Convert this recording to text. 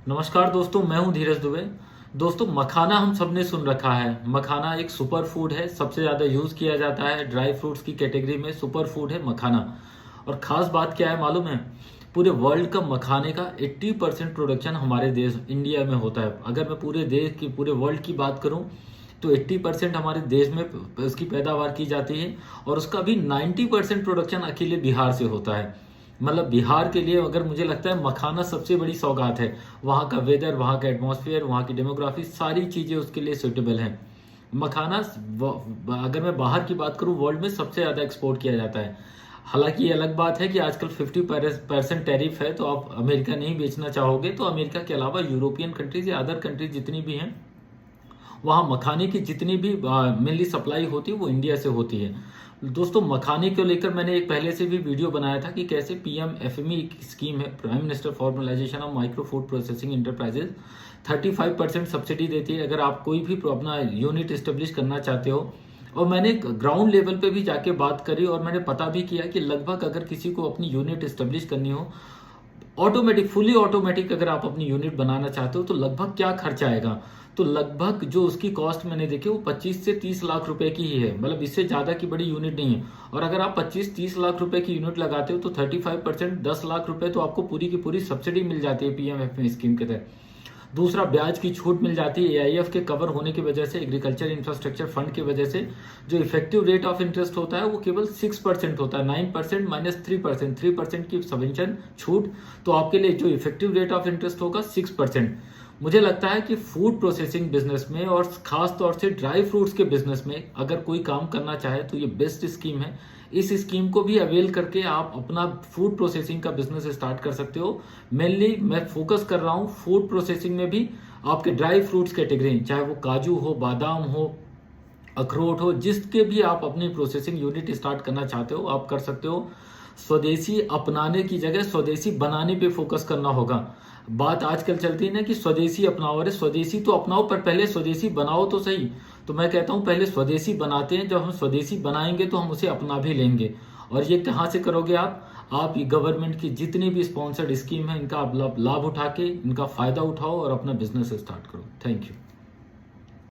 नमस्कार दोस्तों, मैं हूं धीरज दुबे। दोस्तों, मखाना हम सबने सुन रखा है। मखाना एक सुपर फूड है, सबसे ज़्यादा यूज़ किया जाता है ड्राई फ्रूट्स की कैटेगरी में। सुपर फूड है मखाना। और ख़ास बात क्या है मालूम है? पूरे वर्ल्ड का मखाने का 80% प्रोडक्शन हमारे देश इंडिया में होता है। अगर मैं पूरे देश की, पूरे वर्ल्ड की बात करूं तो 80% हमारे देश में उसकी पैदावार की जाती है। और उसका भी 90% प्रोडक्शन अकेले बिहार से होता है। मतलब बिहार के लिए अगर मुझे लगता है मखाना सबसे बड़ी सौगात है। वहाँ का वेदर, वहाँ का एटमॉस्फेयर, वहाँ की डेमोग्राफी, सारी चीज़ें उसके लिए सुटेबल हैं। मखाना अगर मैं बाहर की बात करूँ, वर्ल्ड में सबसे ज़्यादा एक्सपोर्ट किया जाता है। हालांकि ये अलग बात है कि आजकल 50% टैरिफ है, तो आप अमेरिका नहीं बेचना चाहोगे तो अमेरिका के अलावा यूरोपियन कंट्रीज या अदर कंट्रीज जितनी भी हैं, वहाँ मखाने की जितनी भी मेनली सप्लाई होती है वो इंडिया से होती है। दोस्तों, मखाने को लेकर मैंने एक पहले से भी वीडियो बनाया था कि कैसे पीएमएफएमई की स्कीम है, prime minister formalisation of micro food processing enterprises, 35% subsidy देती है अगर आप कोई भी अपना यूनिट इस्टेब्लिश करना चाहते हो। और मैंने ग्राउंड लेवल पे भी जाके बात करी और मैंने पता भी किया कि लगभग अगर किसी को अपनी यूनिट इस्टेब्लिश करनी हो, ऑटोमेटिक, फुली ऑटोमेटिक अगर आप अपनी यूनिट बनाना चाहते हो तो लगभग क्या खर्चा आएगा। तो लगभग जो उसकी कॉस्ट मैंने देखी वो 25 से 30 लाख रुपए की ही है। मतलब इससे ज़्यादा की बड़ी यूनिट नहीं है। और अगर आप 25-30 लाख रुपए की यूनिट लगाते हो तो 35%, 10 लाख रुपए तो आपको पूरी की पूरी सब्सिडी मिल जाती है पीएमएफएमई स्कीम के तहत। दूसरा, ब्याज की छूट मिल जाती है एआईएफ के कवर होने की वजह से, एग्रीकल्चर इंफ्रास्ट्रक्चर फंड की वजह से। जो इफेक्टिव रेट ऑफ इंटरेस्ट होता है वो केवल 6% होता है। 9% माइनस 3%, 3% की सबवेंशन छूट, तो आपके लिए जो इफेक्टिव रेट ऑफ इंटरेस्ट होगा 6%। मुझे लगता है कि फूड प्रोसेसिंग बिजनेस में और खास तौर से ड्राई फ्रूट्स के बिजनेस में अगर कोई काम करना चाहे तो ये बेस्ट स्कीम है। इस स्कीम को भी अवेल करके आप अपना फूड प्रोसेसिंग का बिजनेस स्टार्ट कर सकते हो। मेनली मैं फोकस कर रहा हूँ फूड प्रोसेसिंग में भी आपके ड्राई फ्रूट्स कैटेगरी, चाहे वो काजू हो, बादाम हो, अखरोट हो, जिसके भी आप अपनी प्रोसेसिंग यूनिट स्टार्ट करना चाहते हो आप कर सकते हो। स्वदेशी अपनाने की जगह स्वदेशी बनाने पे फोकस करना होगा। बात आजकल चलती है ना कि स्वदेशी अपनाओ। अरे स्वदेशी तो अपनाओ पर पहले स्वदेशी बनाओ तो सही। तो मैं कहता हूँ पहले स्वदेशी बनाते हैं, जब हम स्वदेशी बनाएंगे तो हम उसे अपना भी लेंगे। और ये कहाँ से करोगे आप ये गवर्नमेंट की जितनी भी स्पॉन्सर्ड स्कीम है इनका आप लाभ उठा के इनका फायदा उठाओ और अपना बिजनेस स्टार्ट करो। Thank you.